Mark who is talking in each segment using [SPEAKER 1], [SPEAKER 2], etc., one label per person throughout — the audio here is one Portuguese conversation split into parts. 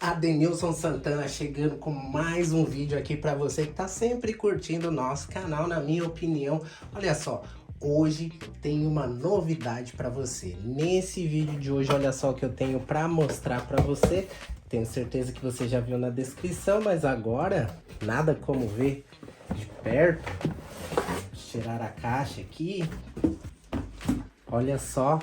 [SPEAKER 1] Adenilson Santana chegando com mais um vídeo aqui para você que tá sempre curtindo o nosso canal, na minha opinião. Olha só, hoje eu tenho uma novidade para você. Nesse vídeo de hoje, olha só o que eu tenho para mostrar para você. Tenho certeza que você já viu na descrição, mas agora nada como ver de perto. Vou tirar a caixa aqui. Olha só,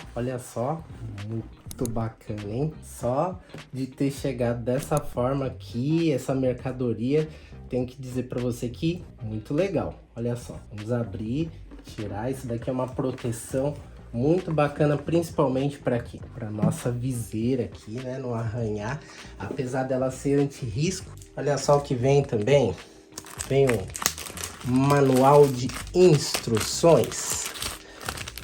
[SPEAKER 1] muito bacana, hein? Só de ter chegado dessa forma aqui, essa mercadoria, tenho que dizer para você que muito legal. Olha só, vamos abrir, tirar. Isso daqui é uma proteção muito bacana, principalmente para aqui, para nossa viseira aqui, né? Não arranhar, apesar dela ser anti-risco. Olha só o que vem também. Vem um manual de instruções.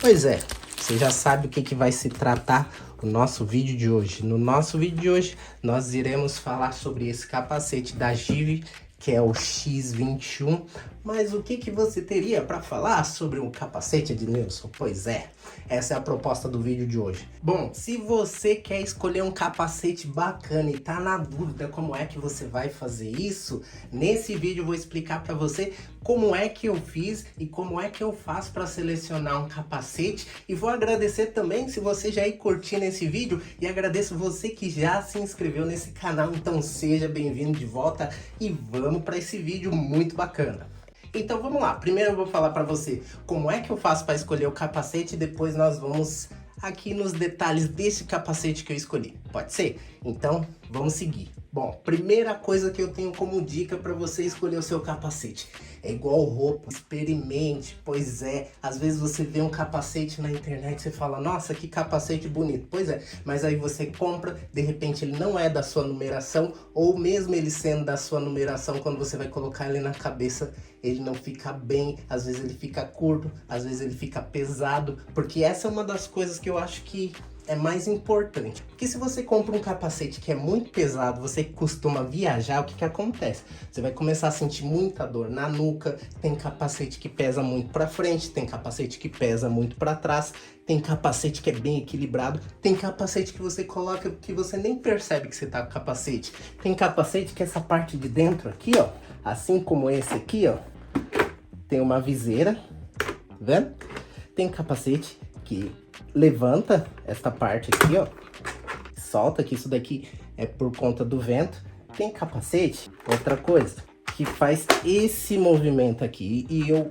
[SPEAKER 1] Pois é. Você já sabe o que vai se tratar o nosso vídeo de hoje. No nosso vídeo de hoje, nós iremos falar sobre esse capacete da Give, que é o X21. Mas o que você teria para falar sobre um capacete, Adenilson? Pois é, essa é a proposta do vídeo de hoje. Bom, se você quer escolher um capacete bacana e tá na dúvida como é que você vai fazer isso, nesse vídeo eu vou explicar para você como é que eu fiz e como é que eu faço para selecionar um capacete. E vou agradecer também se você já ir curtindo esse vídeo, e agradeço você que já se inscreveu nesse canal. Então seja bem-vindo de volta e vamos para esse vídeo muito bacana. Então vamos lá, primeiro eu vou falar para você como é que eu faço para escolher o capacete e depois nós vamos aqui nos detalhes desse capacete que eu escolhi. Pode ser? Então vamos seguir. Bom, primeira coisa que eu tenho como dica para você escolher o seu capacete. É igual roupa, experimente, pois é. Às vezes você vê um capacete na internet e você fala, nossa, que capacete bonito. Pois é, mas aí você compra, de repente ele não é da sua numeração, ou mesmo ele sendo da sua numeração, quando você vai colocar ele na cabeça, ele não fica bem, às vezes ele fica curto, às vezes ele fica pesado, porque essa é uma das coisas que eu acho que é mais importante. Porque se você compra um capacete que é muito pesado, você que costuma viajar, o que acontece? Você vai começar a sentir muita dor na nuca. Tem capacete que pesa muito para frente, tem capacete que pesa muito para trás, tem capacete que é bem equilibrado, tem capacete que você coloca que você nem percebe que você tá com capacete. Tem capacete que essa parte de dentro aqui, ó, assim como esse aqui, ó, tem uma viseira, tá vendo? Tem capacete que levanta essa parte aqui, ó, solta, que isso daqui é por conta do vento. Tem capacete, outra coisa, que faz esse movimento aqui, e eu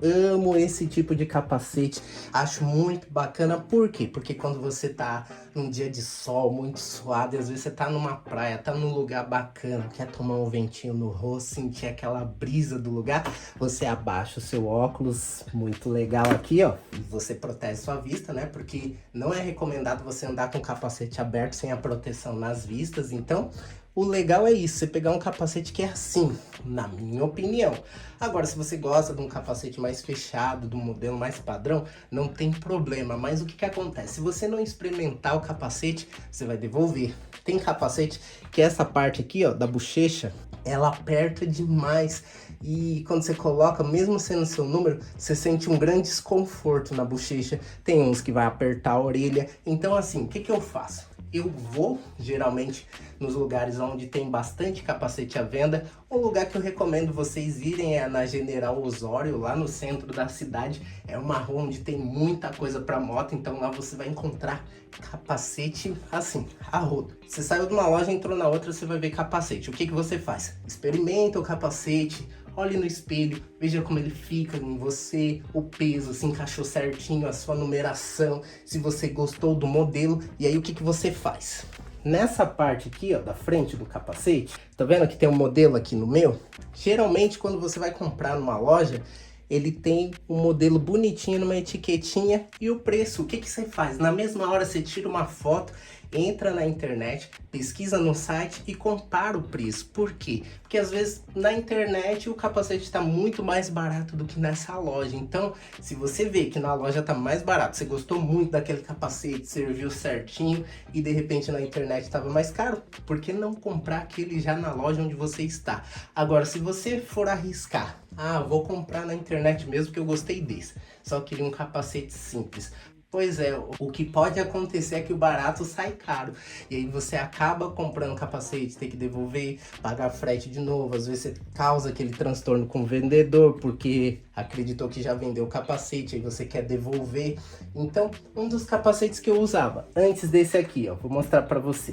[SPEAKER 1] amo esse tipo de capacete, acho muito bacana. Por quê? Porque quando você tá num dia de sol muito suado, e às vezes você tá numa praia, tá num lugar bacana, quer tomar um ventinho no rosto, sentir aquela brisa do lugar, você abaixa o seu óculos, muito legal aqui, ó, e você protege sua vista, né? Porque não é recomendado você andar com o capacete aberto sem a proteção nas vistas. Então o legal é isso, você pegar um capacete que é assim, na minha opinião. Agora, se você gosta de um capacete mais fechado, de um modelo mais padrão, não tem problema. Mas o que acontece? Se você não experimentar o capacete, você vai devolver. Tem capacete que essa parte aqui, ó, da bochecha, ela aperta demais. E quando você coloca, mesmo sendo seu número, você sente um grande desconforto na bochecha. Tem uns que vai apertar a orelha. Então, assim, o que eu faço? Eu vou, geralmente, nos lugares onde tem bastante capacete à venda. Um lugar que eu recomendo vocês irem é na General Osório, lá no centro da cidade. É uma rua onde tem muita coisa para moto, então lá você vai encontrar capacete assim, a rodo. Você saiu de uma loja, entrou na outra, você vai ver capacete. O que você faz? Experimenta o capacete, olhe no espelho, veja como ele fica em você, o peso, se encaixou certinho, a sua numeração, se você gostou do modelo. E aí o que você faz? Nessa parte aqui, ó, da frente do capacete, tá vendo que tem um modelo aqui no meu? Geralmente quando você vai comprar numa loja, ele tem um modelo bonitinho numa etiquetinha e o preço. O que você faz? Na mesma hora você tira uma foto, entra na internet, pesquisa no site e compara o preço. Por quê? Porque às vezes na internet o capacete está muito mais barato do que nessa loja. Então, se você vê que na loja está mais barato, você gostou muito daquele capacete, serviu certinho, e de repente na internet estava mais caro, por que não comprar aquele já na loja onde você está? Agora, se você for arriscar, vou comprar na internet mesmo que eu gostei desse, só queria um capacete simples. Pois é, o que pode acontecer é que o barato sai caro. E aí você acaba comprando capacete, tem que devolver, pagar frete de novo. Às vezes você causa aquele transtorno com o vendedor, porque acreditou que já vendeu o capacete, aí você quer devolver. Então, um dos capacetes que eu usava, antes desse aqui, ó, vou mostrar pra você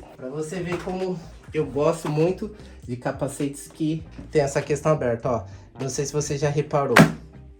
[SPEAKER 1] ver como eu gosto muito de capacetes que tem essa questão aberta, ó. Não sei se você já reparou.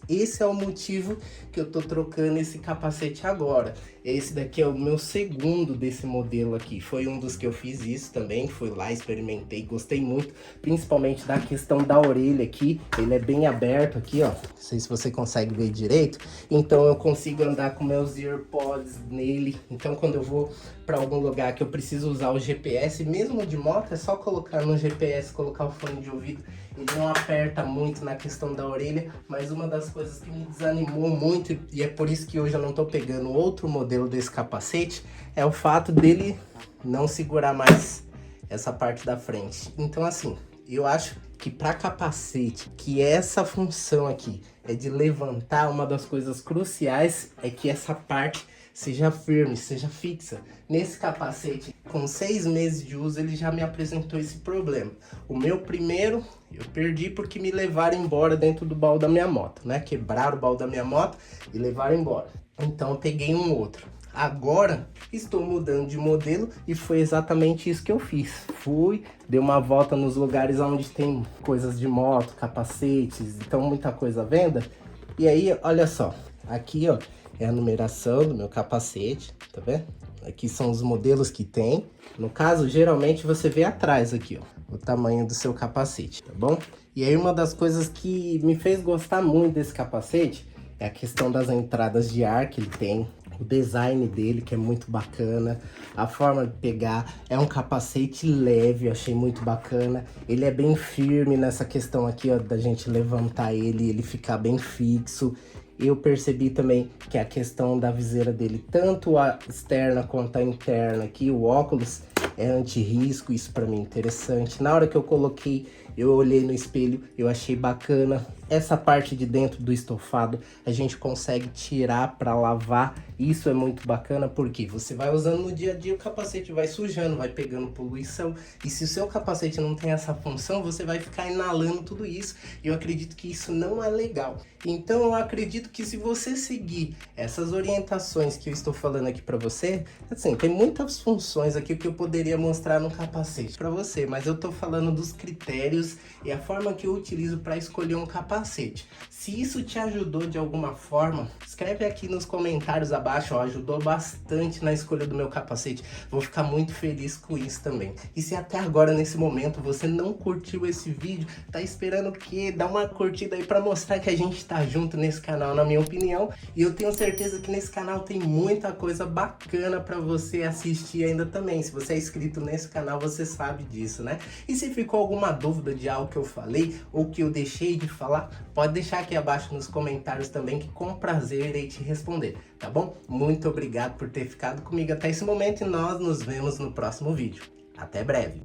[SPEAKER 1] Esse é o motivo que eu tô trocando esse capacete agora. Esse daqui é o meu segundo desse modelo aqui. Foi um dos que eu fiz isso também. Fui lá, experimentei, gostei muito. Principalmente da questão da orelha aqui. Ele é bem aberto aqui, ó. Não sei se você consegue ver direito. Então eu consigo andar com meus AirPods nele. Então quando eu vou para algum lugar que eu preciso usar o GPS, mesmo de moto, é só colocar no GPS, colocar o fone de ouvido. Ele não aperta muito na questão da orelha, mas uma das coisas que me desanimou muito, e é por isso que hoje eu não tô pegando outro modelo desse capacete, é o fato dele não segurar mais essa parte da frente. Então assim, eu acho que para capacete, que essa função aqui é de levantar, uma das coisas cruciais é que essa parte seja firme, seja fixa. Nesse capacete, com 6 meses de uso, ele já me apresentou esse problema. O meu primeiro, eu perdi porque me levaram embora dentro do baú da minha moto, né? Quebraram o baú da minha moto e levaram embora. Então eu peguei um outro. Agora estou mudando de modelo e foi exatamente isso que eu fiz. Fui, dei uma volta nos lugares onde tem coisas de moto, capacetes, então muita coisa à venda. E aí, olha só, aqui ó, é a numeração do meu capacete, tá vendo? Aqui são os modelos que tem. No caso, geralmente você vê atrás aqui, ó, o tamanho do seu capacete, tá bom? E aí uma das coisas que me fez gostar muito desse capacete é a questão das entradas de ar que ele tem. O design dele, que é muito bacana, a forma de pegar, é um capacete leve, eu achei muito bacana. Ele é bem firme nessa questão aqui, ó, da gente levantar ele ficar bem fixo. Eu percebi também que a questão da viseira dele, tanto a externa quanto a interna aqui, o óculos é anti-risco, isso pra mim é interessante. Na hora que eu coloquei, eu olhei no espelho, eu achei bacana. Essa parte de dentro do estofado a gente consegue tirar para lavar. Isso é muito bacana porque você vai usando no dia a dia, o capacete vai sujando, vai pegando poluição. E se o seu capacete não tem essa função, você vai ficar inalando tudo isso. E eu acredito que isso não é legal. Então eu acredito que se você seguir essas orientações que eu estou falando aqui para você, assim, tem muitas funções aqui que eu poderia mostrar no capacete para você, mas eu tô falando dos critérios e a forma que eu utilizo para escolher um capacete. Se isso te ajudou de alguma forma, escreve aqui nos comentários abaixo, ó, ajudou bastante na escolha do meu capacete. Vou ficar muito feliz com isso também. E se até agora, nesse momento, você não curtiu esse vídeo, tá esperando o quê? Dá uma curtida aí para mostrar que a gente tá junto nesse canal, na minha opinião. E eu tenho certeza que nesse canal tem muita coisa bacana para você assistir ainda também. Se você é inscrito nesse canal, você sabe disso, né? E se ficou alguma dúvida de algo que eu falei ou que eu deixei de falar, pode deixar aqui abaixo nos comentários também, que com prazer irei te responder, tá bom? Muito obrigado por ter ficado comigo até esse momento e nós nos vemos no próximo vídeo. Até breve!